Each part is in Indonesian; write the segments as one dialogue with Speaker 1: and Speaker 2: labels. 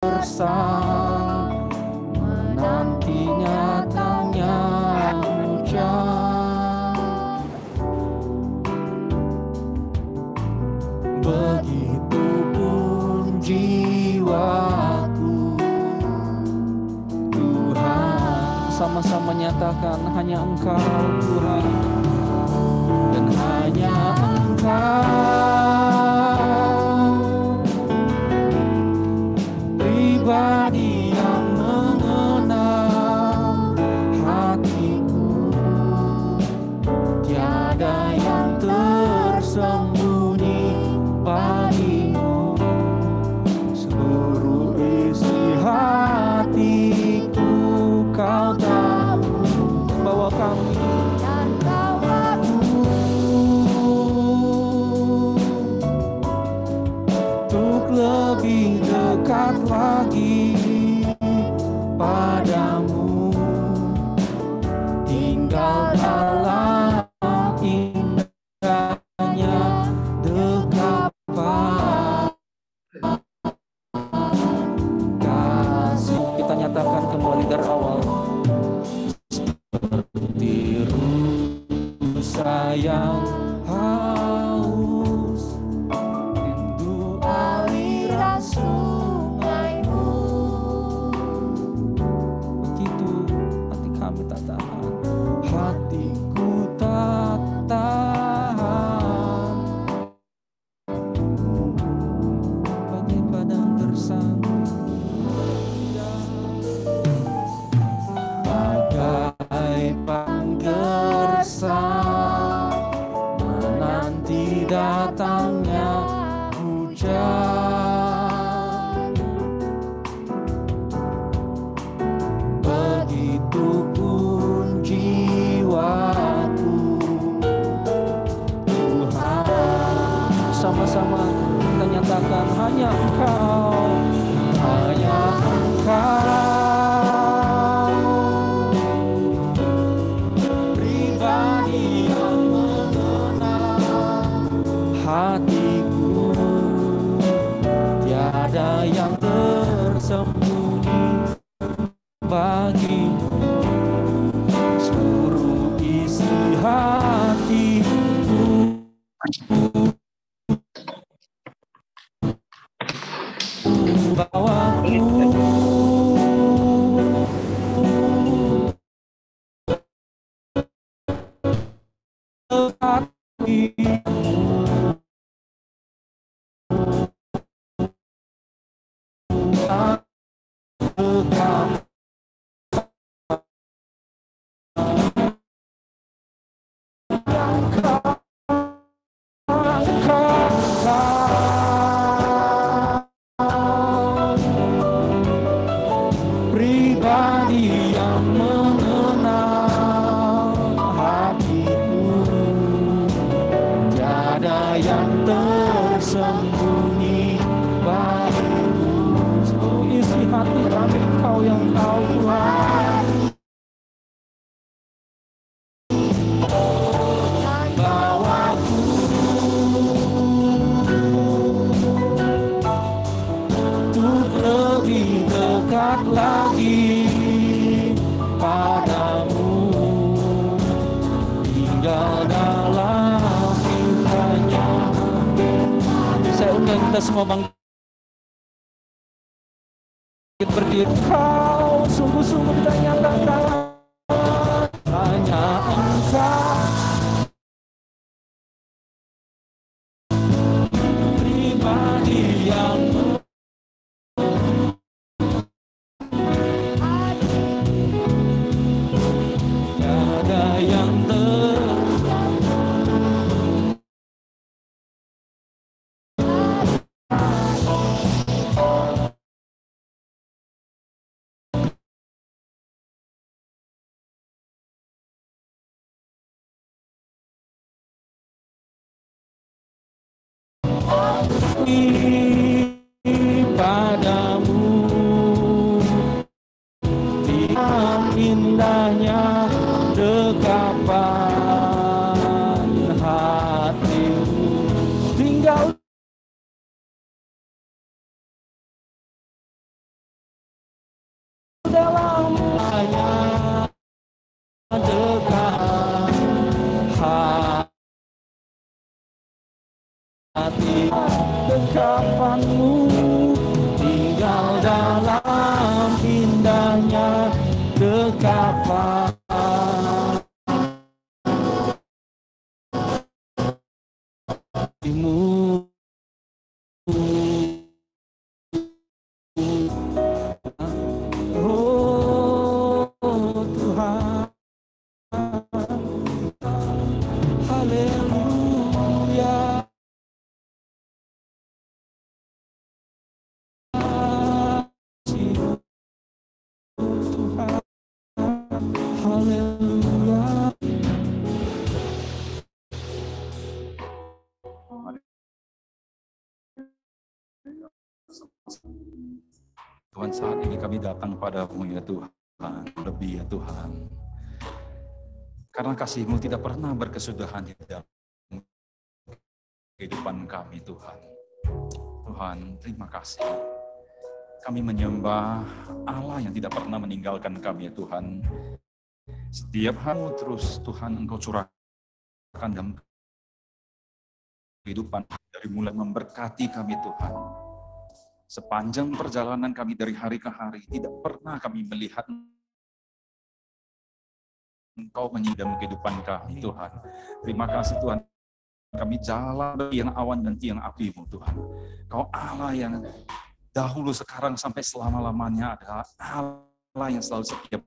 Speaker 1: gersang menanti nyatanya hujan. Begitupun jiwaku, Tuhan. Sama-sama nyatakan hanya Engkau Tuhan, dan hanya Engkau pribadi yang mengenal hatiku. Tiada yang tersembunyi bagimu, seluruh isi hatiku Kau tahu. Bawa kami dan bawaku untuk lebih dekat lagi padamu, tinggal dalam indahnya dekapan kasih. Kita nyatakan kembali dari awal. Seperti rusa yang haus, rindu aliran sungaimu. Begitu hati kami tak tahan, hatiku tak tahan, bagai padang gersang, bagai padang gersang menanti datangnya hujan. Begitupun jiwaku, Tuhan. Sama-sama kita nyatakan hanya Engkau, hanya Engkau pribadi yang mengenal hatiku. Tiada yang tersembunyi bagimu, seluruh isi hatiku bawaku dekat. Pribadi yang mengenal hatiku, tiada yang tersembunyi bagimu. Seluruh isi hati kami Kau yang tahu Tuhan. Bawaku untuk lebih dekat lagi padamu, tinggal dalam indahnya. Saya undang kita semua bangkit berdiri. Kau sungguh-sungguh kita nyatakan hanya Engkau pribadi yang dalam hanya dekat hati dekapanmu, tinggal dalam indahnya dekapanmu. Oh Tuhan, haleluya. Tuhan, haleluya.
Speaker 2: Tuhan, saat ini kami datang padamu ya Tuhan, lebih ya Tuhan. Karena kasih-Mu tidak pernah berkesudahan di dalam kehidupan kami Tuhan. Tuhan, terima kasih. Kami menyembah Allah yang tidak pernah meninggalkan kami ya Tuhan. Setiap hari terus Tuhan Engkau curahkan dalam kehidupan, dari mulai memberkati kami Tuhan. Sepanjang perjalanan kami dari hari ke hari, tidak pernah kami melihat Engkau menyidam kehidupan kami Tuhan. Terima kasih Tuhan, kami jalan dari tiang awan dan tiang api-Mu Tuhan. Kau Allah yang dahulu, sekarang, sampai selama-lamanya adalah Allah yang selalu setia.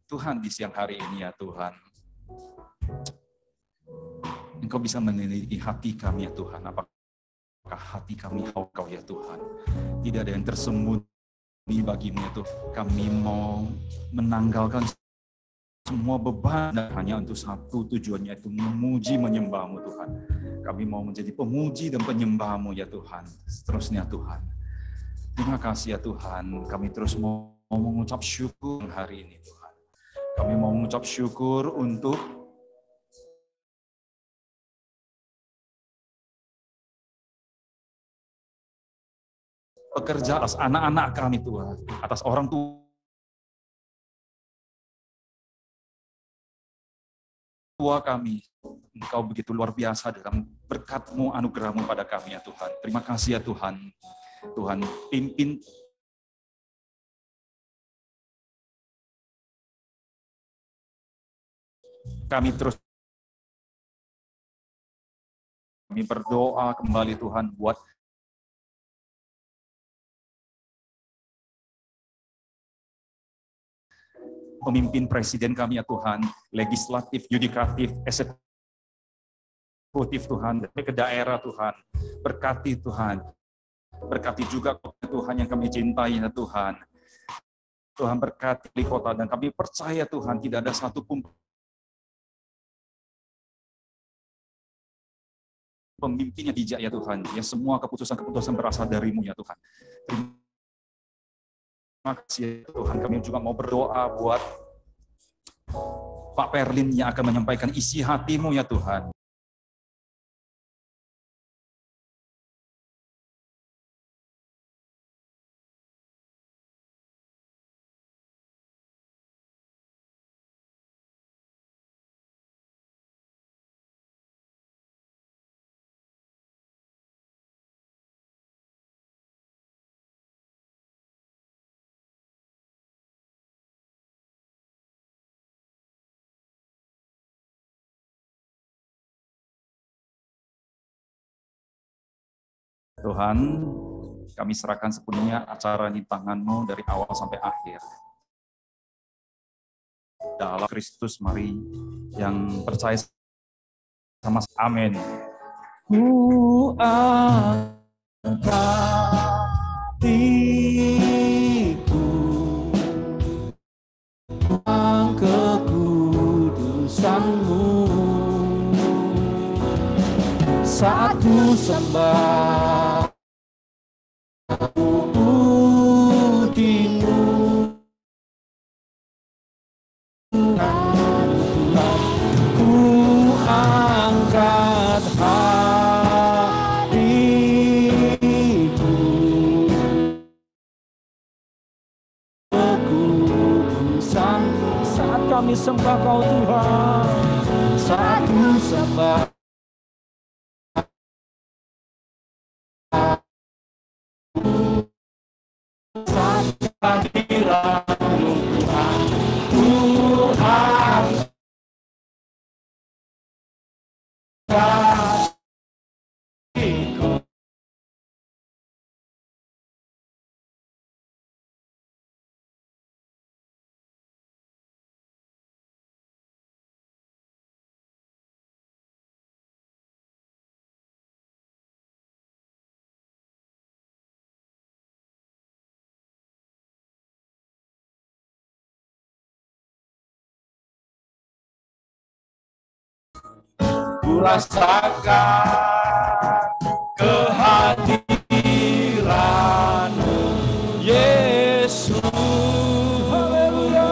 Speaker 2: Tuhan, di siang hari ini ya Tuhan, Engkau bisa meneliti hati kami ya Tuhan. Apakah hati kami Engkau ya Tuhan? Tidak ada yang tersembunyi bagimu ya Tuhan. Kami mau menanggalkan semua beban dan hanya untuk satu tujuannya, itu memuji menyembah-Mu Tuhan. Kami mau menjadi pemuji dan penyembah-Mu ya Tuhan. Seterusnya Tuhan. Terima kasih ya Tuhan. Kami terus mau mengucap syukur hari ini Tuhan. Kami mau mengucap syukur untuk pekerja atas anak-anak kami Tuhan, atas orang tua kami. Engkau begitu luar biasa dalam berkat-Mu, anugerah-Mu pada kami ya Tuhan. Terima kasih ya Tuhan. Tuhan, pimpin kami terus. Kami berdoa kembali Tuhan buat pemimpin presiden kami ya Tuhan, legislatif, yudikatif, eksekutif Tuhan, ke daerah Tuhan. Berkati Tuhan. Berkati juga Tuhan yang kami cintai ya Tuhan. Tuhan berkati kota, dan kami percaya Tuhan tidak ada satupun pemimpinnya bijak ya Tuhan. Ya semua keputusan-keputusan berasal dari-Mu ya Tuhan. Terima kasih ya Tuhan. Kami juga mau berdoa buat Pak Perlin yang akan menyampaikan isi hati-Mu ya Tuhan. Tuhan, kami serahkan sepenuhnya acara di tangan-Mu dari awal sampai akhir. Dalam Kristus, mari yang percaya sama amin.
Speaker 1: Ku angkat hatiku kekudusan-Mu, saat ku sembah puji-Mu. Ku angkat hatiku kami sembah Kau Tuhan. Satu sembah kehadiran-Mu Tuhan. Tuhan kasih-Ku. Ku rasakan kehadiran-Mu, Yesus. Haleluya,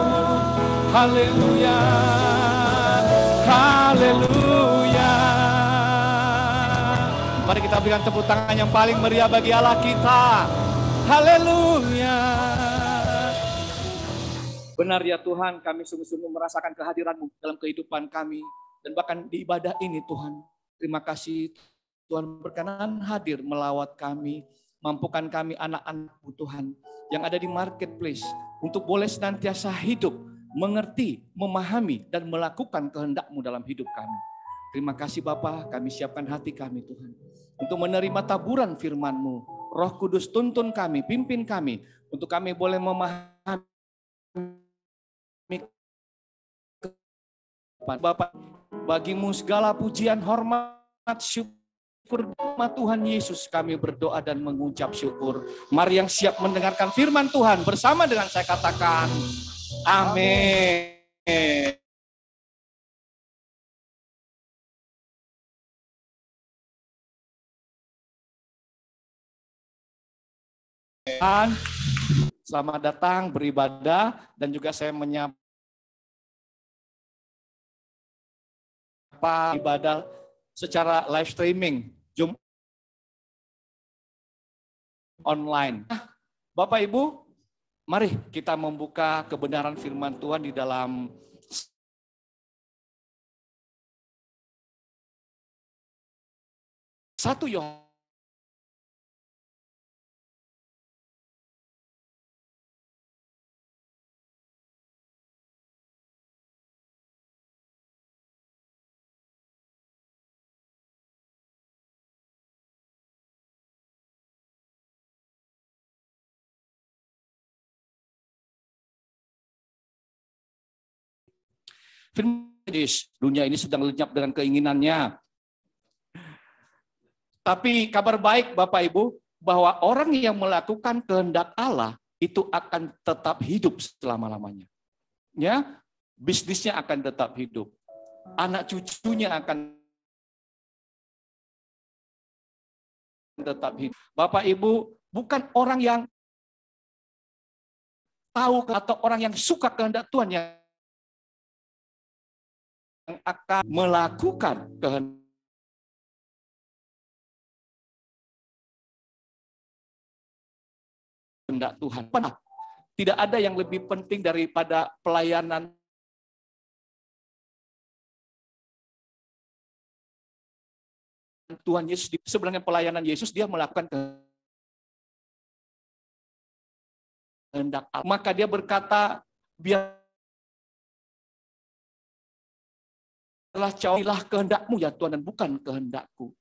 Speaker 1: haleluya, haleluya. Mari kita berikan tepuk tangan yang paling meriah bagi Allah kita. Haleluya. Benar ya Tuhan, kami sungguh-sungguh merasakan kehadiran-Mu dalam kehidupan kami. Dan bahkan di ibadah ini Tuhan, terima kasih Tuhan berkenan hadir melawat kami, mampukan kami anak-anak-Mu Tuhan yang ada di marketplace untuk boleh senantiasa hidup, mengerti, memahami, dan melakukan kehendak-Mu dalam hidup kami. Terima kasih Bapa, kami siapkan hati kami Tuhan untuk menerima taburan firman-Mu. Roh Kudus tuntun kami, pimpin kami untuk kami boleh memahami Bapak, bagimu segala pujian, hormat, syukur, nama Tuhan Yesus kami berdoa dan mengucap syukur. Mari yang siap mendengarkan firman Tuhan bersama dengan saya katakan, amin. Selamat datang beribadah dan juga saya menyapa ibadah secara live streaming, Zoom online. Bapak Ibu, mari kita membuka kebenaran firman Tuhan di dalam 1 Yohanes firman, dunia ini sedang lenyap dengan keinginannya. Tapi kabar baik Bapak Ibu, bahwa orang yang melakukan kehendak Allah itu akan tetap hidup selama-lamanya. Ya, bisnisnya akan tetap hidup. Anak cucunya akan tetap hidup. Bapak Ibu, bukan orang yang tahu atau orang yang suka kehendak Tuhan yang akan melakukan kehendak Tuhan. Tidak ada yang lebih penting daripada pelayanan Tuhan Yesus. Sebenarnya pelayanan Yesus, dia melakukan kehendak Allah. Maka dia berkata, biarlah jauhilah kehendak-Mu ya Tuhan, dan bukan kehendak-Ku.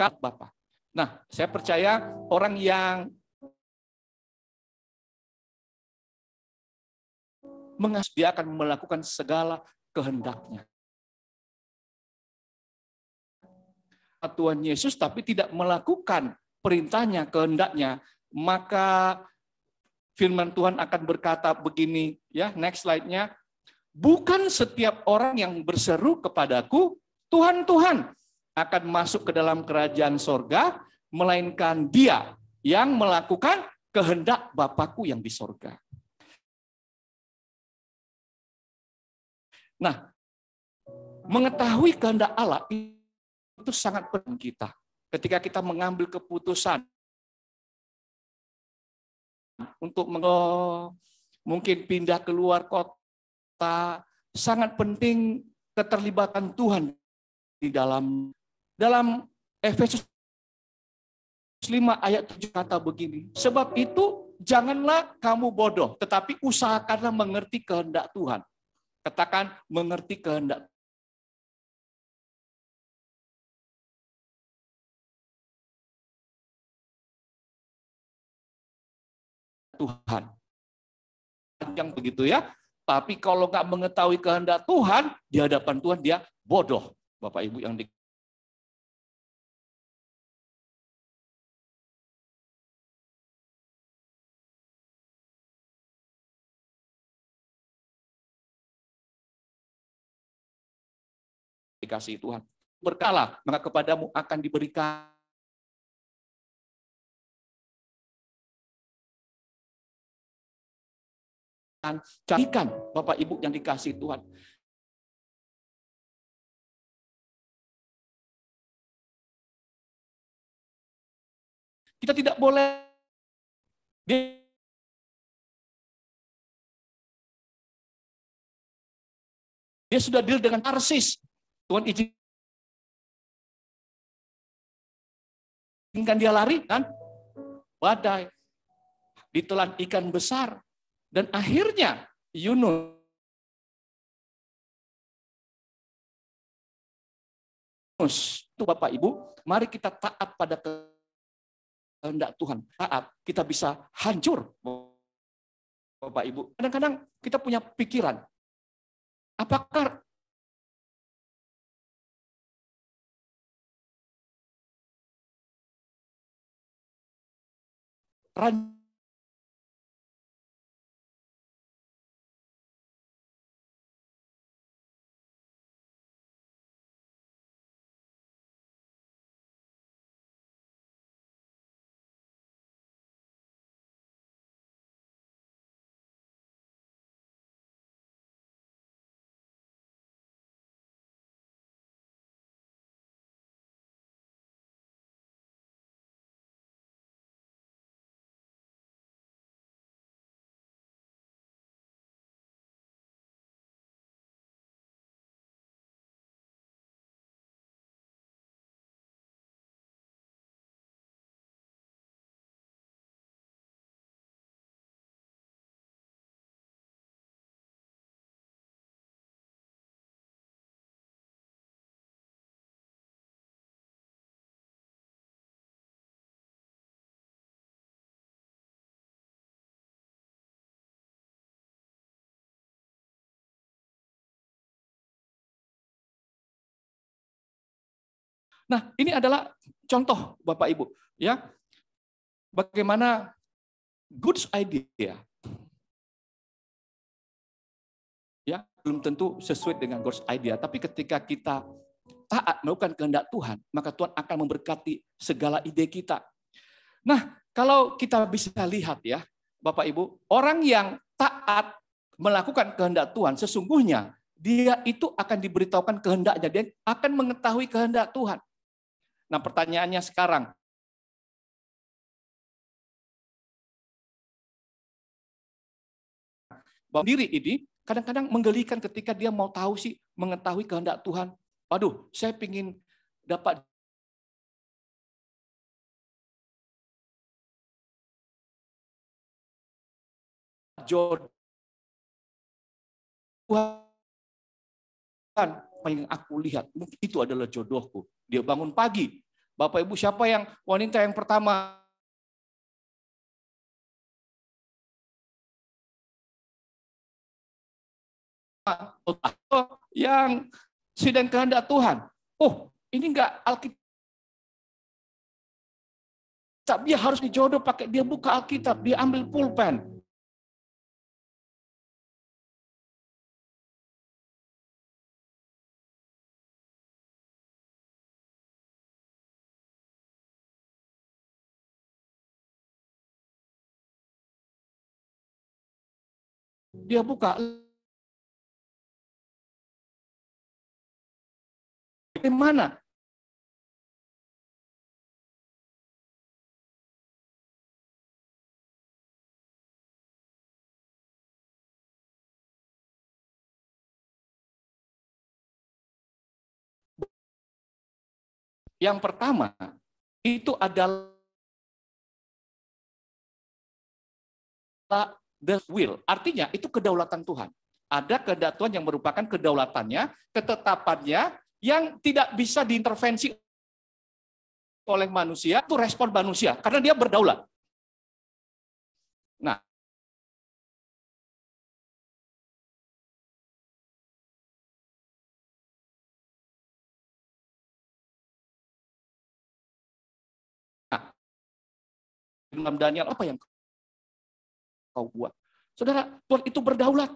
Speaker 1: Bapak. Nah, saya percaya orang yang dia akan melakukan segala kehendak-Nya. Tuhan Yesus tapi tidak melakukan perintahnya, kehendak-Nya, maka firman Tuhan akan berkata begini, ya, next slide-nya. Bukan setiap orang yang berseru kepadaku, Tuhan, Tuhan, akan masuk ke dalam kerajaan sorga, melainkan dia yang melakukan kehendak Bapakku yang di sorga. Nah, mengetahui kehendak Allah itu sangat penting kita. Ketika kita mengambil keputusan untuk mungkin pindah keluar kota, sangat penting keterlibatan Tuhan di dalam Efesus 5 ayat 7 kata begini. Sebab itu janganlah kamu bodoh, tetapi usahakanlah mengerti kehendak Tuhan. Katakan mengerti kehendak Tuhan. Yang begitu ya. Tapi kalau nggak mengetahui kehendak Tuhan, di hadapan Tuhan dia bodoh. Bapak Ibu yang dikasih Tuhan. Berkala, maka kepadamu akan diberikan carikan Bapak Ibu yang dikasih Tuhan. Kita tidak boleh dia sudah deal dengan Tarsis. Tuhan izinkan dia lari kan? Badai. Ditelan ikan besar. Dan akhirnya Yunus itu Bapak Ibu, mari kita taat pada kehendak Tuhan. Taat, kita bisa hancur. Bapak Ibu, kadang-kadang kita punya pikiran, apakah nah, ini adalah contoh Bapak Ibu, ya. Bagaimana good idea. Ya, belum tentu sesuai dengan God's idea, tapi ketika kita taat melakukan kehendak Tuhan, maka Tuhan akan memberkati segala ide kita. Nah, kalau kita bisa lihat ya, Bapak Ibu, orang yang taat melakukan kehendak Tuhan, sesungguhnya dia itu akan diberitahukan kehendaknya, dia akan mengetahui kehendak Tuhan. Nah, pertanyaannya sekarang, bahwa diri ini kadang-kadang menggelikan ketika dia mau tahu sih, mengetahui kehendak Tuhan. Waduh, saya ingin dapat jodoh Tuhan, apa yang aku lihat, mungkin itu adalah jodohku. Dia bangun pagi. Bapak Ibu, siapa yang wanita yang pertama yang sedang kehendak Tuhan? Oh, ini enggak Alkitab. Dia harus dijodoh pakai, dia buka Alkitab, dia ambil pulpen. Dia buka mana? Yang pertama, itu adalah the will. Artinya itu kedaulatan Tuhan. Ada kehendak Tuhan yang merupakan kedaulatannya, ketetapannya, yang tidak bisa diintervensi oleh manusia, itu respon manusia, karena dia berdaulat. Nah, dalam Daniel, apa yang kau buat? Saudara, Tuhan itu berdaulat.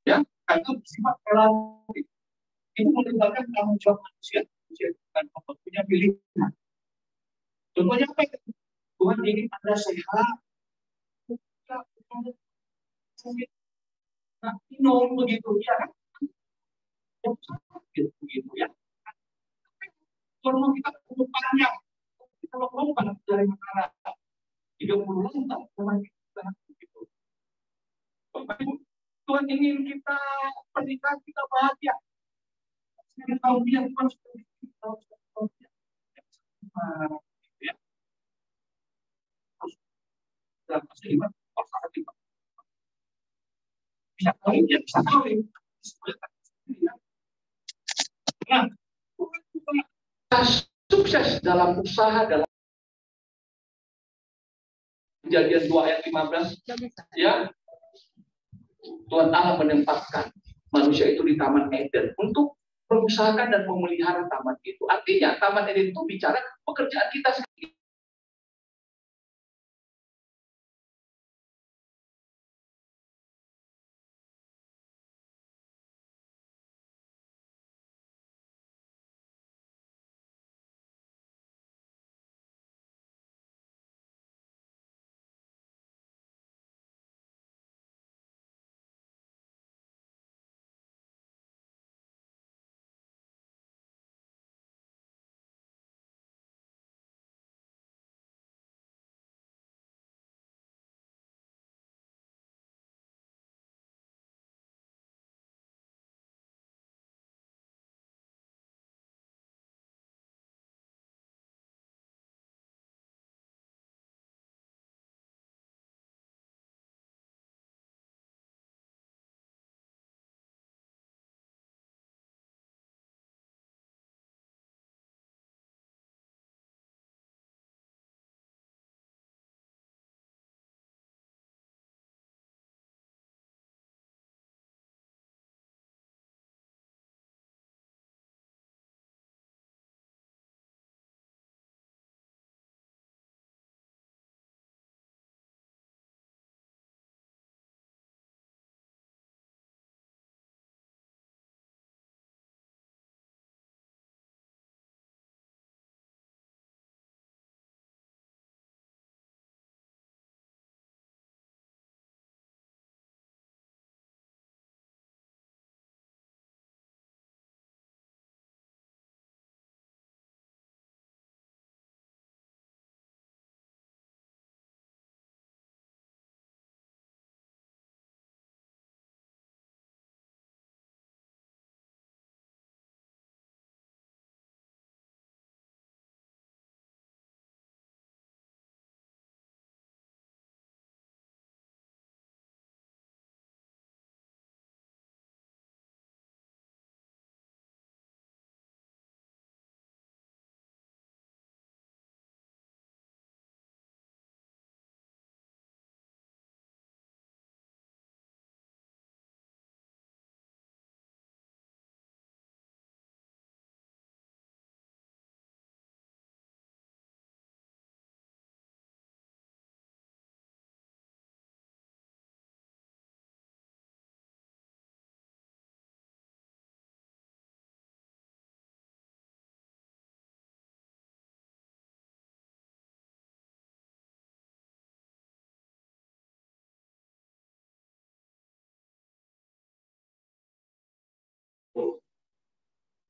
Speaker 1: Ya, karena bersifat relatif. Itu melibatkan tanggung jawab manusia. Manusia bukan punya pilihan. Contohnya apa? Tuhan ingin Anda sehat. Nah, minum begitu ya kan? Begitu ya. Kalau kita umur panjang, kita lompat dari makanan 30 tahun, Tuhan kita begitu. Tuhan ingin kita pernikahan kita bahagia. Saya tahu dia Tuhan sudah kita bahagia. Ya. Dalam bahasa iman, bisa kawin, ya bisa kawin. Nah, sukses dalam usaha, dalam Kejadian 2 ayat 15, ya, Tuhan Allah menempatkan manusia itu di Taman Eden untuk mengusahakan dan memelihara taman itu. Artinya Taman Eden itu bicara pekerjaan kita sendiri.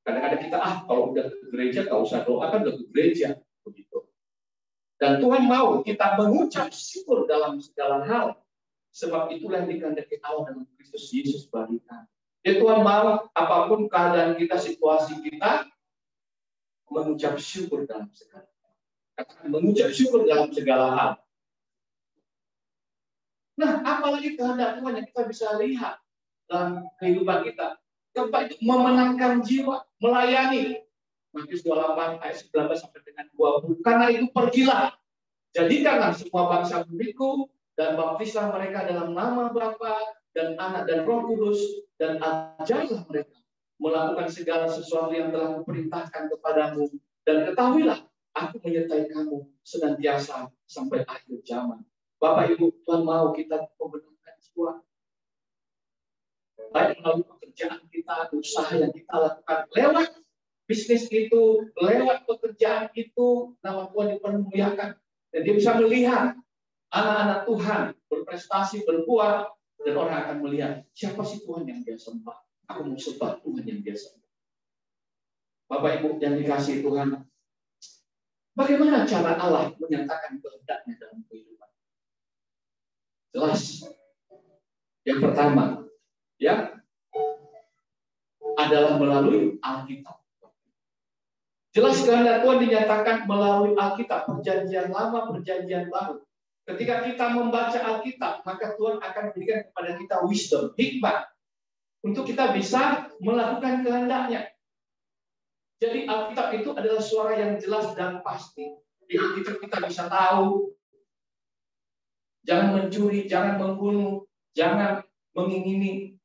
Speaker 1: Kadang-kadang kita, kalau udah ke gereja, nggak usah doa, kan udah ke gereja. Begitu. Dan Tuhan mau kita mengucap syukur dalam segala hal. Sebab itulah yang dikehendaki Allah dalam Kristus Yesus bagi kami. Ya Tuhan mau apapun keadaan kita, situasi kita, mengucap syukur dalam segala hal. Katakan mengucap syukur dalam segala hal. Nah, apalagi kehendak Tuhan yang kita bisa lihat dalam kehidupan kita. Keempat itu memenangkan jiwa, melayani. Matius 28 ayat 19 sampai dengan 20. Karena itu pergilah, jadikanlah semua bangsa muridku dan baptislah mereka dalam nama Bapa dan Anak dan Roh Kudus, dan ajarilah mereka melakukan segala sesuatu yang telah kuperintahkan kepadamu, dan ketahuilah aku menyertai kamu senantiasa sampai akhir zaman. Bapak Ibu, Tuhan mau kita membenarkan jiwa. Baik melalui pekerjaan kita, usaha yang kita lakukan, lewat bisnis itu, lewat pekerjaan itu, nama Tuhan dipermuliakan. Dan dia bisa melihat anak-anak Tuhan berprestasi, berbuat, dan orang akan melihat siapa sih Tuhan yang dia sembah. Aku mau sembah Tuhan yang dia sembah. Bapak Ibu yang dikasihi Tuhan, bagaimana cara Allah menyatakan kehendaknya dalam kehidupan? Jelas. Yang pertama, ya, adalah melalui Alkitab. Jelas kehendak Tuhan dinyatakan melalui Alkitab, perjanjian lama, perjanjian baru. Ketika kita membaca Alkitab, maka Tuhan akan berikan kepada kita wisdom, hikmah, untuk kita bisa melakukan kehendaknya. Jadi Alkitab itu adalah suara yang jelas dan pasti. Di Alkitab kita bisa tahu, jangan mencuri, jangan membunuh, jangan mengingini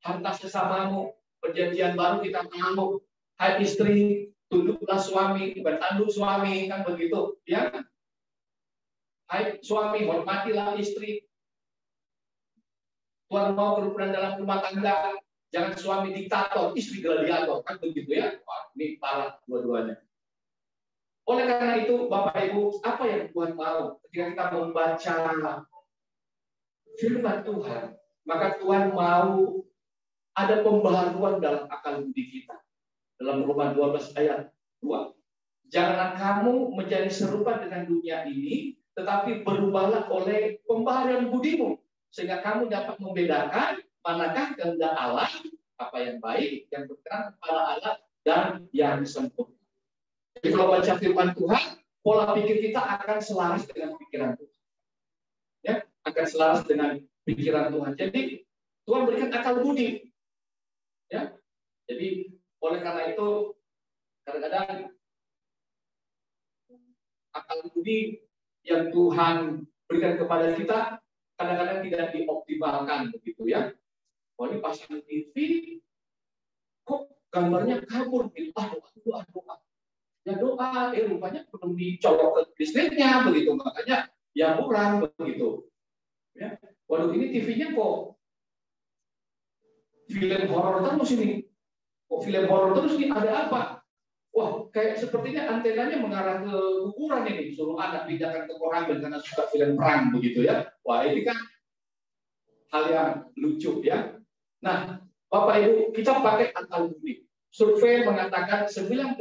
Speaker 1: harta sesamamu. Perjanjian baru kita tahu, hai istri, tunduklah suami, bertanduk suami, kan begitu, ya? Hai suami, hormatilah istri. Tuhan mau kerukunan dalam rumah tangga, jangan suami diktator, istri gladiator, kan begitu ya? Wah, ini parah dua-duanya. Oleh karena itu, Bapak Ibu, apa yang Tuhan mau ketika kita membaca firman Tuhan, maka Tuhan mau ada pembaharuan dalam akal budi kita. Dalam Roma 12 ayat 2. Janganlah kamu menjadi serupa dengan dunia ini, tetapi berubahlah oleh pembaharuan budimu, sehingga kamu dapat membedakan manakah kehendak Allah, apa yang baik, yang berkenan kepada Allah, dan yang sempurna. Jadi kalau baca firman Tuhan, pola pikir kita akan selaras dengan pikiran Tuhan. Ya, akan selaras dengan pikiran Tuhan. Jadi Tuhan berikan akal budi. Ya, jadi oleh karena itu kadang-kadang akal budi yang Tuhan berikan kepada kita kadang-kadang tidak dioptimalkan begitu ya. Wah, ini pasang TV kok gambarnya kabur gitu. Doa. Ya doa, rupanya belum dicolok ke listriknya begitu, makanya ya kurang begitu. Ya. Waduh, ini TV-nya kok film horor terus ini. Kok film horor terus ini, ada apa? Wah, kayak sepertinya antenanya mengarah ke kuburan ini. Suruh anak pindahkan ke koran karena suka film perang begitu ya. Wah, ini kan hal yang lucu ya. Nah, Bapak Ibu, kita pakai akal budi. Survei mengatakan 90%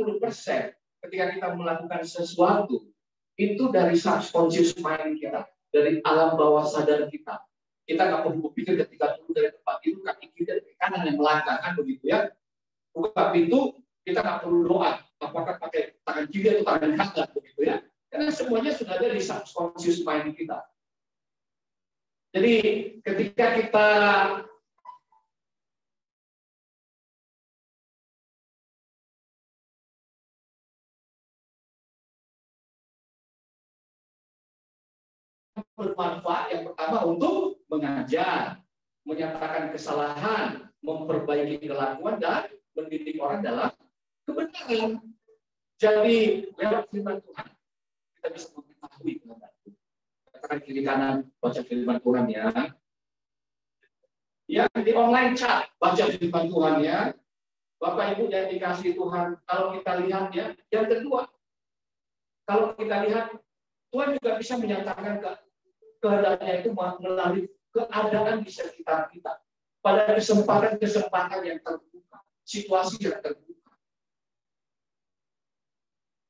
Speaker 1: ketika kita melakukan sesuatu itu dari subconscious mind kita, dari alam bawah sadar kita. Kita nggak perlu berpikir ketika turun dari tempat itu kaki kiri dan kanan yang melangkah, kan begitu ya. Buka pintu, kita nggak perlu doa. Apakah pakai tangan kiri atau tangan kanan, begitu ya. Karena semuanya sudah ada di subconscious mind kita. Jadi ketika kita bermanfaat, yang pertama untuk mengajar, menyatakan kesalahan, memperbaiki kelakuan, dan mendidik orang dalam kebenaran. Jadi lewat firman Tuhan kita bisa mengetahui kebenaran. Katakan kiri kanan baca firman Tuhan ya. Ya, di online chat baca firman Tuhan ya. Bapak Ibu yang dikasihi Tuhan, kalau kita lihat ya, yang kedua, kalau kita lihat Tuhan juga bisa menyatakan kehendaknya itu melalui keadaan di sekitar kita. Pada kesempatan-kesempatan yang terbuka, situasi yang terbuka.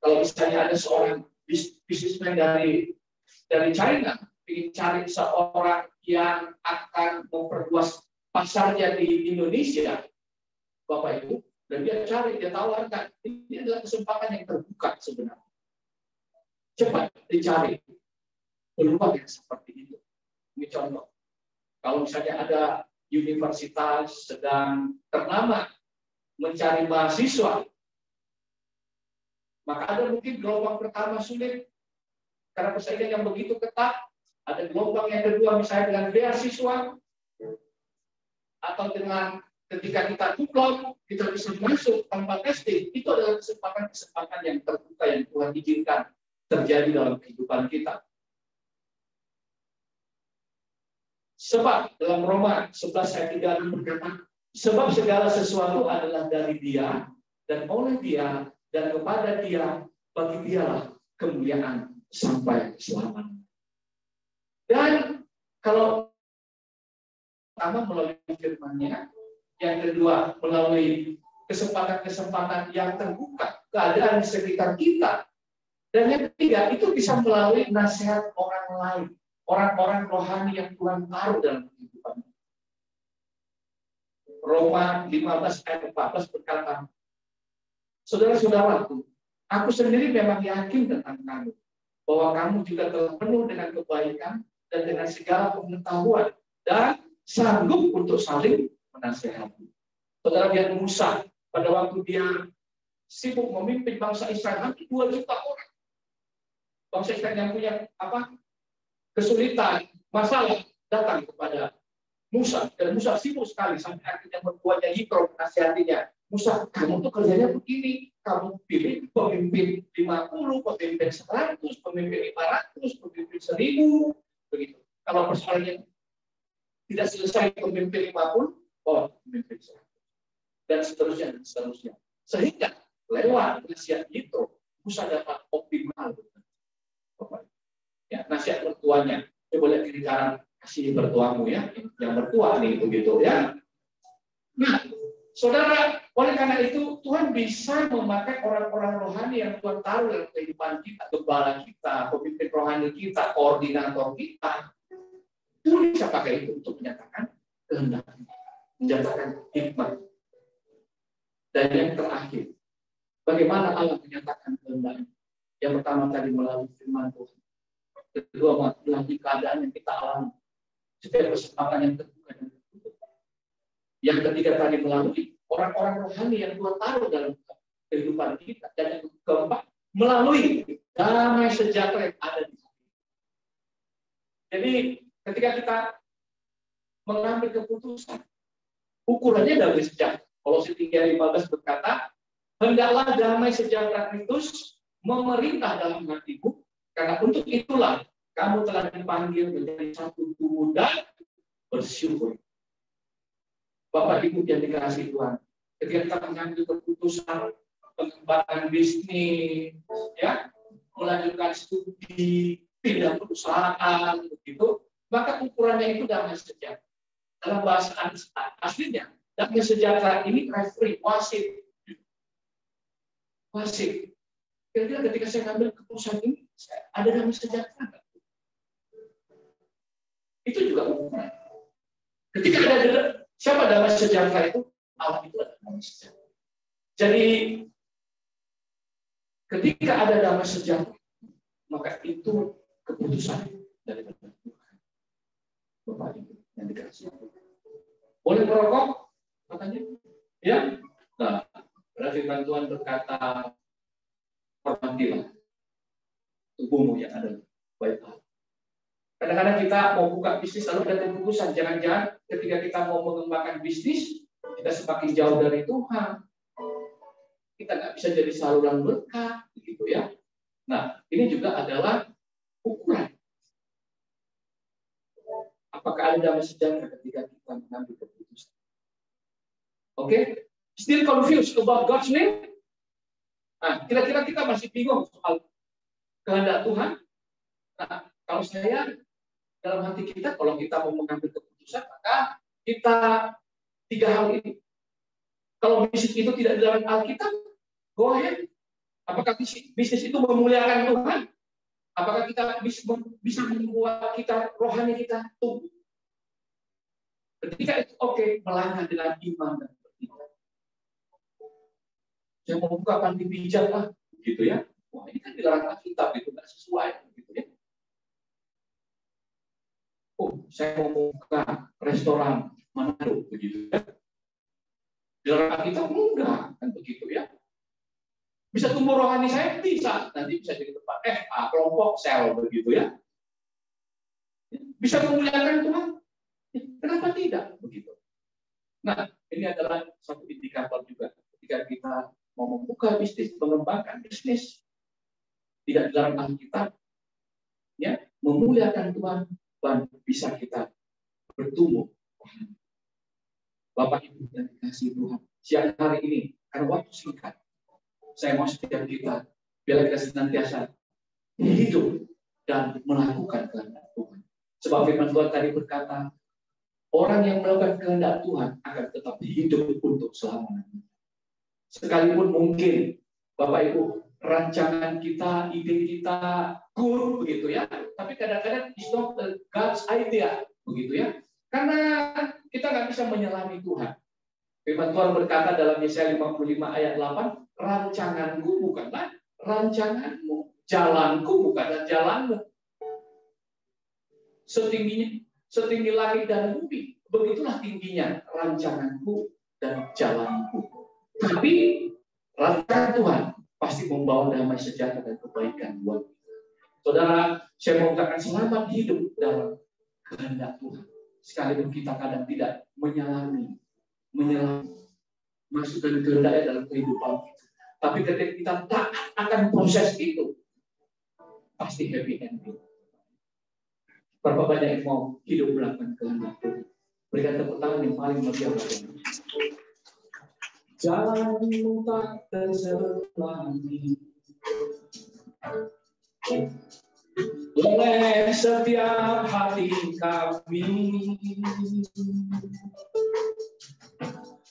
Speaker 1: Kalau misalnya ada seorang bisnismen dari China ingin cari seorang yang akan memperluas pasarnya di Indonesia, Bapak Ibu, dan dia cari, dia tawarkan, ini adalah kesempatan yang terbuka sebenarnya. Cepat dicari peluang yang seperti itu. Ini contoh. Kalau misalnya ada universitas sedang ternama mencari mahasiswa, maka ada mungkin gelombang pertama sulit karena persaingan yang begitu ketat. Ada gelombang yang kedua misalnya dengan beasiswa, atau dengan ketika kita tuklon, kita bisa masuk tanpa testing. Itu adalah kesempatan-kesempatan yang terbuka yang Tuhan izinkan terjadi dalam kehidupan kita. Sebab dalam Roma 11 ayat 3 berkata, sebab segala sesuatu adalah dari Dia dan oleh Dia dan kepada Dia, bagi Dialah kemuliaan sampai keselamatan. Dan kalau pertama melalui firman-Nya, yang kedua melalui kesempatan-kesempatan yang terbuka, keadaan di sekitar kita, dan yang ketiga itu bisa melalui nasihat orang lain, orang-orang rohani yang Tuhan taruh dalam kehidupan. Roma 15 ayat 14 berkata, saudara-saudaraku, aku sendiri memang yakin tentang kamu, bahwa kamu juga telah penuh dengan kebaikan dan dengan segala pengetahuan dan sanggup untuk saling menasihati. Saudara lihat Musa pada waktu dia sibuk memimpin bangsa Israel hampir 2 juta orang. Bangsa Israel yang punya kesulitan, masalah datang kepada Musa, dan Musa sibuk sekali sampai akhirnya membuatnya Yitro menasihatinya. Musa, kamu tuh kerjanya begini, kamu pilih pemimpin 50, pemimpin 100, pemimpin 500, pemimpin 1000, begitu. Kalau persoalannya tidak selesai pemimpin 50, pemimpin 100. Dan seterusnya, dan seterusnya. Sehingga lewat nasihat itu, Musa dapat optimal. Ya, nasihat mertuanya. Coba lihat kiri kanan, kasih mertuamu ya, yang mertua nih, begitu ya. Nah, saudara, oleh karena itu Tuhan bisa memakai orang-orang rohani yang Tuhan taruh dalam kehidupan kita, gembala kita, pemimpin rohani kita, koordinator kita. Tuhan bisa pakai itu untuk menyatakan kehendak, menyatakan hikmat. Dan yang terakhir, bagaimana Allah menyatakan kehendaknya? Yang pertama tadi melalui firman Tuhan. Kedua, melalui keadaan yang kita alami. Setiap kesempatan yang terbuka dan tertutup. Yang ketiga tadi melalui orang-orang rohani yang Tuhan taruh dalam kehidupan kita. Dan yang keempat, melalui damai sejahtera yang ada di hati. Jadi ketika kita mengambil keputusan, ukurannya damai sejahtera. Kolose 3:15 berkata, hendaklah damai sejahtera Kristus memerintah dalam hatimu, karena untuk itulah kamu telah dipanggil menjadi satu tubuh dan bersyukur. Bapak Ibu yang dikasihi Tuhan, ketika kita mengambil keputusan pengembangan bisnis, ya, melanjutkan studi, pindah perusahaan, begitu, maka ukurannya itu damai sejahtera. Dalam bahasa aslinya, damai sejahtera ini referee, wasit. Wasit. Kira-kira ketika saya ngambil keputusan ini, ada damai sejahtera. Itu juga ukuran. Ketika ada siapa damai sejahtera itu, Allah itu adalah damai sejahtera. Jadi ketika ada damai sejahtera, maka itu keputusan dari Tuhan. Bapak Ibu yang dikasihi. Boleh merokok? Katanya, ya. Nah, berarti Tuhan berkata, hormatilah tubuhmu yang ada baik. Kadang-kadang kita mau buka bisnis lalu ada keputusan, jangan-jangan ketika kita mau mengembangkan bisnis, kita semakin jauh dari Tuhan. Kita nggak bisa jadi saluran berkat, begitu ya. Nah, ini juga adalah ukuran. Apakah ada damai sejahtera ketika kita mengambil keputusan? Oke, still confused about God's name? Nah, kira-kira kita masih bingung soal kehendak Tuhan. Nah, kalau saya dalam hati kita, kalau kita mau mengambil keputusan, maka kita 3 hal ini. Kalau bisnis itu tidak di dalam Alkitab, go ahead. Apakah bisnis itu memuliakan Tuhan? Apakah kita bisa membuat kita rohani kita tumbuh? Ketika itu oke, melangkah dengan iman dan beriman. Saya mau buka panti pijat lah, gitu ya. Wah, ini kan dilarang Alkitab, itu nggak sesuai, gitu ya. Oh, saya mau buka restoran Manado, begitu ya. Dilarang Alkitab enggak, kan begitu ya. Bisa tumbuh rohani saya bisa, nanti bisa jadi tempat kelompok sel, begitu ya. Bisa memuliakan Tuhan, kenapa tidak, begitu. Nah, ini adalah satu indikator juga ketika kita mau membuka bisnis, mengembangkan bisnis, tidak dilarang Alkitab, ya, memuliakan Tuhan, dan bisa kita bertumbuh. Bapak Ibu yang dikasihi Tuhan, siang hari ini, karena waktu singkat, saya mau setiap kita, biar kita senantiasa hidup dan melakukan kehendak Tuhan. Sebab firman Tuhan tadi berkata, orang yang melakukan kehendak Tuhan akan tetap hidup untuk selamanya. Sekalipun mungkin, Bapak Ibu, rancangan kita, ide kita, good, begitu ya. Tapi kadang-kadang it's not God's idea, begitu ya. Karena kita nggak bisa menyelami Tuhan. Firman Tuhan berkata dalam Yesaya 55 ayat 8, rancanganku bukanlah rancanganmu, jalanku bukanlah jalanmu. Setinggi langit dan bumi, begitulah tingginya rancanganku dan jalanku. Tapi rancangan Tuhan pasti membawa damai sejahtera dan kebaikan buat kita. Saudara, saya mengucapkan selamat hidup dalam kehendak Tuhan. Sekalipun kita kadang tidak menyelami masuk ke kehendaknya dalam kehidupan kita. Tapi ketika kita taat akan proses itu, pasti happy ending. Berapa banyak yang mau hidup melakukan kehendak Tuhan? Berikan tepuk tangan yang paling meriah. Jalanmu tak terselangi oleh setiap hati kami.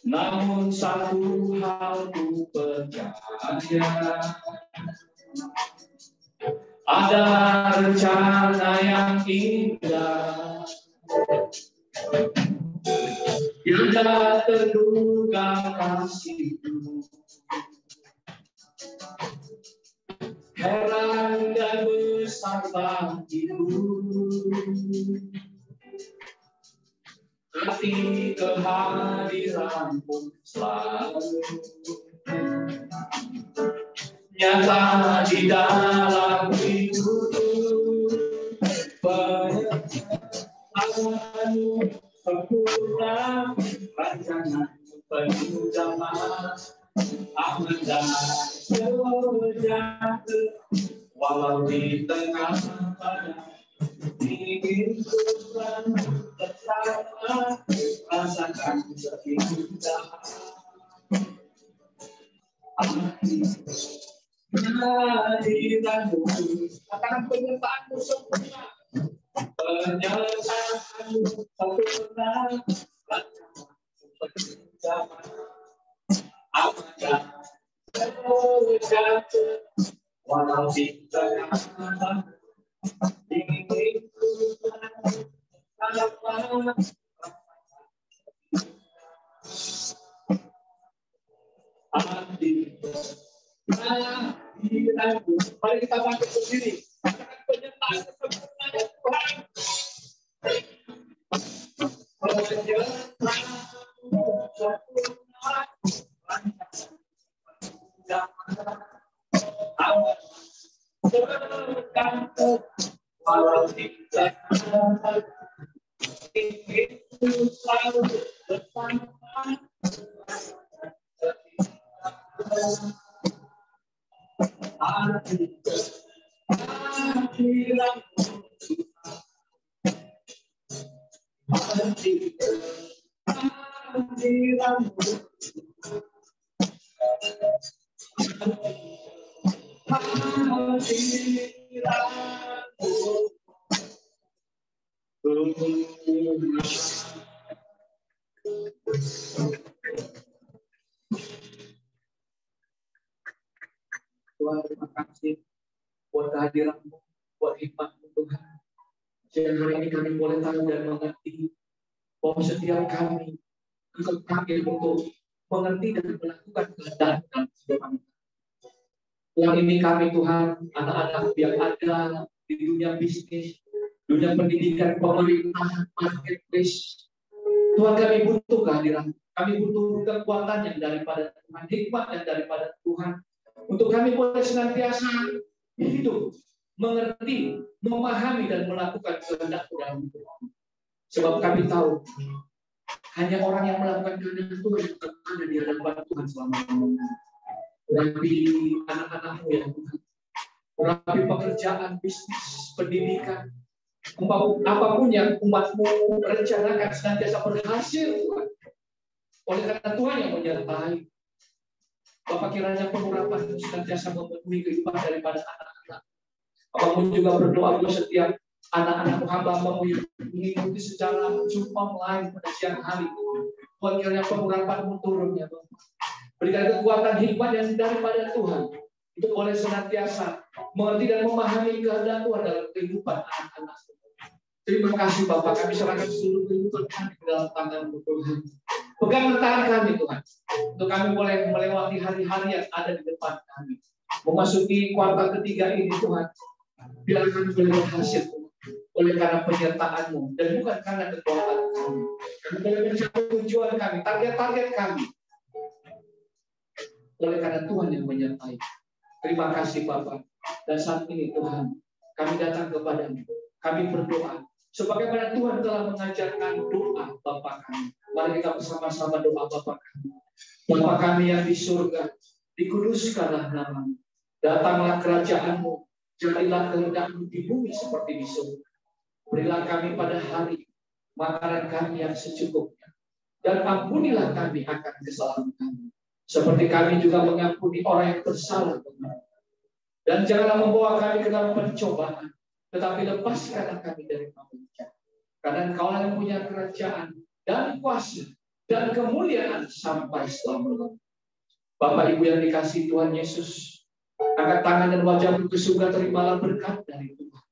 Speaker 1: Namun satu hal ku percaya, ada rencana yang indah yang tak terduga kasih-Mu. Heran dan besar bagi-Mu arti kehadiran-Mu selalu nyata di dalam hidup. Penyertaan-Mu sempurna, rancangan penuh damai, aman dan sejahtera, walau di tengah badai, ingin Tuhan bersama, rasakan keindahan. Kehadiran-Mu, katakan penyertaan-Mu sempurna. Penyertaan-Mu sempurna, aman dan sejahtera, walau di tengah ingin Tuhan bersama. Mari kita bangkit berdiri. Penyertaan sempurna Tuhan. Walau kita ingin selalu bersama. Tuhan, terima kasih buat kehadiran-Mu, buat hikmat-Mu Tuhan. Siang hari ini kami boleh tahu dan mengerti bahwa setiap kami Engkau panggil untuk mengerti dan melakukan kehendak dalam hidup kami. Yang ini kami Tuhan, anak-anak yang ada di dunia bisnis, dunia pendidikan, pemerintahan, marketplace. Tuhan, kami butuh kehadiran, kami butuh kekuatan yang daripada Tuhan, hikmat yang daripada Tuhan, untuk kami boleh senantiasa hidup, mengerti, memahami dan melakukan kehendak dalam hidup kami. Sebab kami tahu hanya orang yang melakukan kehendak Tuhan yang ada di hadapan Tuhan selama-lamanya. Urapi anak-anak-Mu ya Tuhan, urapi pekerjaan, bisnis, pendidikan, apapun yang umat-Mu rencanakan senantiasa berhasil Tuhan. Oleh karena Tuhan yang menyertai, Bapak kiranya pengurapan-Mu senantiasa memenuhi kehidupan daripada anak-anak. Bapak-Mu juga berdoa buat setiap anak-anak hamba-Mu yang mengikuti secara Zoom online pada siang hari. Tuhan kiranya pengurapan-Mu turun ya Bapak. Berikan kekuatan hikmat yang daripada Tuhan untuk boleh senantiasa mengerti dan memahami kehendak Tuhan dalam kehidupan anak-anak. Terima kasih Bapak, kami serahkan seluruh kehidupan kami ke dalam tangan-Mu Tuhan. Pegang tangan kami Tuhan, untuk kami boleh melewati hari-hari yang ada di depan kami. Memasuki kuartal ketiga ini Tuhan, biar kami boleh berhasil oleh karena penyertaan-Mu dan bukan karena kekuatan kami. Kami boleh mencapai tujuan kami, target-target kami, oleh karena Tuhan yang menyertai. Terima kasih Bapak. Dan saat ini Tuhan, kami datang kepada-Mu. Kami berdoa. Sebagaimana Tuhan telah mengajarkan doa Bapa kami. Mari kita bersama-sama doa Bapa kami. Bapa kami yang di surga, dikuduskanlah nama-Mu. Datanglah kerajaan-Mu. Jadilah kehendak-Mu di bumi seperti di surga. Berilah kami pada hari makanan kami yang secukupnya. Dan ampunilah kami akan kesalahan kami, seperti kami juga mengampuni orang yang bersalah. Dan janganlah membawa kami ke dalam pencobaan, tetapi lepaskanlah kami dari maut. Karena Engkau yang punya kerajaan dan kuasa dan kemuliaan sampai selama-lamanya. Bapak Ibu yang dikasihi Tuhan Yesus, angkat tangan dan wajahmu ke surga, terimalah berkat dari Tuhan.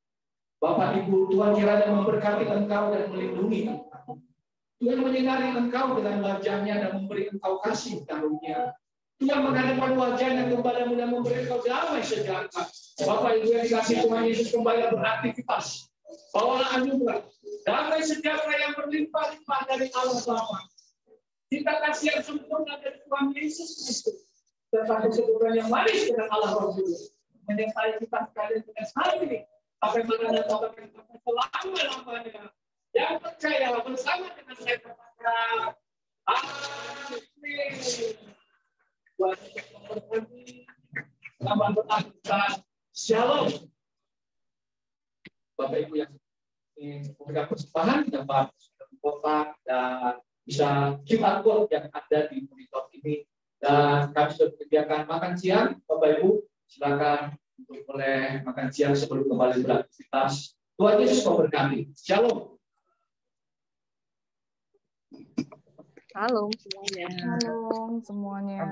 Speaker 1: Bapak Ibu, Tuhan kiranya memberkati engkau dan melindungi engkau. Tuhan menyinari engkau dengan wajahnya dan memberi engkau kasih karunia. Tuhan menghadapkan wajahnya kepadamu dan memberi engkau damai sejahtera. Bapak Ibu yang dikasihi Tuhan Yesus, kembali beraktivitas. Bawalah anugerah damai sejahtera yang berlimpah-limpah dari Allah Bapa. Cinta kasih yang sempurna dari Tuhan Yesus Kristus, serta kesempurnaan yang manis dengan Allah Roh Kudus menyertai kita sekalian dengan hari ini sampai mana dan sampai selama-lamanya. Yang percaya bersama dengan saya katakan amin. Buat memberkati, selamat beraktivitas. Shalom. Bapak Ibu yang ingin memberikan persembahan dapat kotak dan bisa QR code yang ada di monitor ini. Dan kami sudah menyediakan makan siang. Bapak Ibu silakan untuk boleh makan siang sebelum kembali beraktivitas. Tuhan Yesus memberkati. Shalom.
Speaker 3: Halo semuanya.
Speaker 4: Halo semuanya.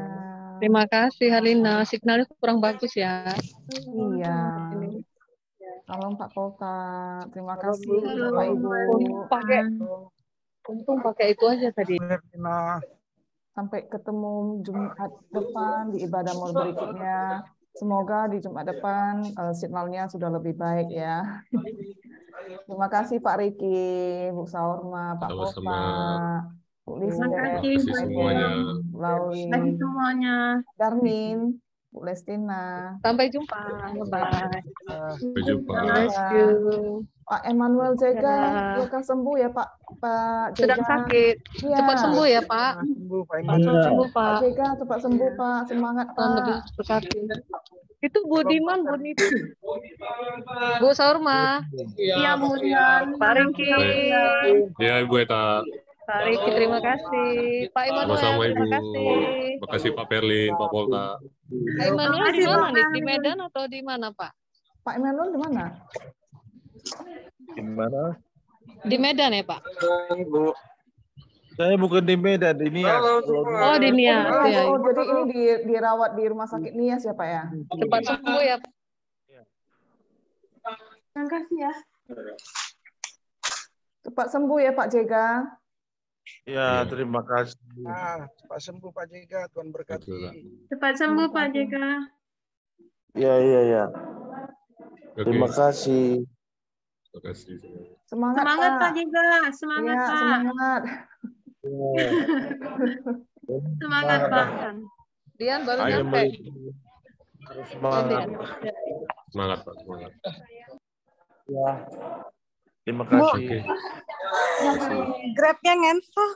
Speaker 3: Terima kasih Halina. Signalnya kurang bagus ya.
Speaker 4: Iya. Salam Pak Kota. Terima kasih Bapak Ibu.
Speaker 3: Untung pakai itu aja tadi.
Speaker 4: Sampai ketemu Jumat depan di ibadah mul berikutnya. Semoga di Jumat depan signalnya sudah lebih baik ya. Terima kasih Pak Riki, Bu Saurma, Pak Kota, Bu Lisa,
Speaker 3: semuanya.
Speaker 4: Lauli, Darmin, Bu Lestina.
Speaker 3: Sampai jumpa. Bye.
Speaker 5: Sampai jumpa.
Speaker 3: Bless you.
Speaker 4: Pak Emmanuel Jega, ya sembuh ya Pak Jega.
Speaker 3: Sedang sakit.
Speaker 4: Ya.
Speaker 3: Cepat sembuh ya Pak. Cepat sembuh Pak.
Speaker 4: Pak Jega cepat sembuh Pak. Semangat Pak.
Speaker 3: Itu Bu Diman, Bu Nita. Bu Saurma.
Speaker 6: Iya, Bu Diman.
Speaker 3: Pak Riki.
Speaker 5: Ya, Ibu Eta.
Speaker 3: Pak Riki, terima kasih. Pak Immanuel,
Speaker 5: Sama-sama, Ibu.
Speaker 3: terima kasih.
Speaker 5: Terima kasih Pak Perlin, Pak Polta.
Speaker 3: Pak Immanuel di mana nih? Di Medan atau di mana, Pak?
Speaker 4: Pak Emmanuel di mana?
Speaker 5: Di mana?
Speaker 3: Di Medan ya, Pak?
Speaker 7: Bu. Saya bukan di Medan, di Nias.
Speaker 3: Oh, di Nias. Ya.
Speaker 4: Oh, jadi ini dirawat di rumah sakit Nias ya Pak ya?
Speaker 3: Cepat sembuh ya.
Speaker 6: Terima kasih ya.
Speaker 4: Cepat sembuh ya Pak Jega.
Speaker 7: Ya, terima kasih.
Speaker 8: Cepat sembuh Pak Jega, Tuhan berkati.
Speaker 6: Cepat sembuh Pak Jega.
Speaker 7: Ya.
Speaker 5: Oke.
Speaker 7: Terima kasih.
Speaker 5: Terima kasih.
Speaker 4: Semangat
Speaker 6: Pak Jega, semangat
Speaker 4: Ya,
Speaker 6: Pak.
Speaker 4: semangat.
Speaker 6: Semangat Pak.
Speaker 3: Dian baru
Speaker 7: Ayo,
Speaker 3: nyampe.
Speaker 7: harus semangat.
Speaker 5: Semangat Pak, semangat.
Speaker 7: Ya. Terima kasih.
Speaker 5: Oke.
Speaker 9: Grab-nya ngentot.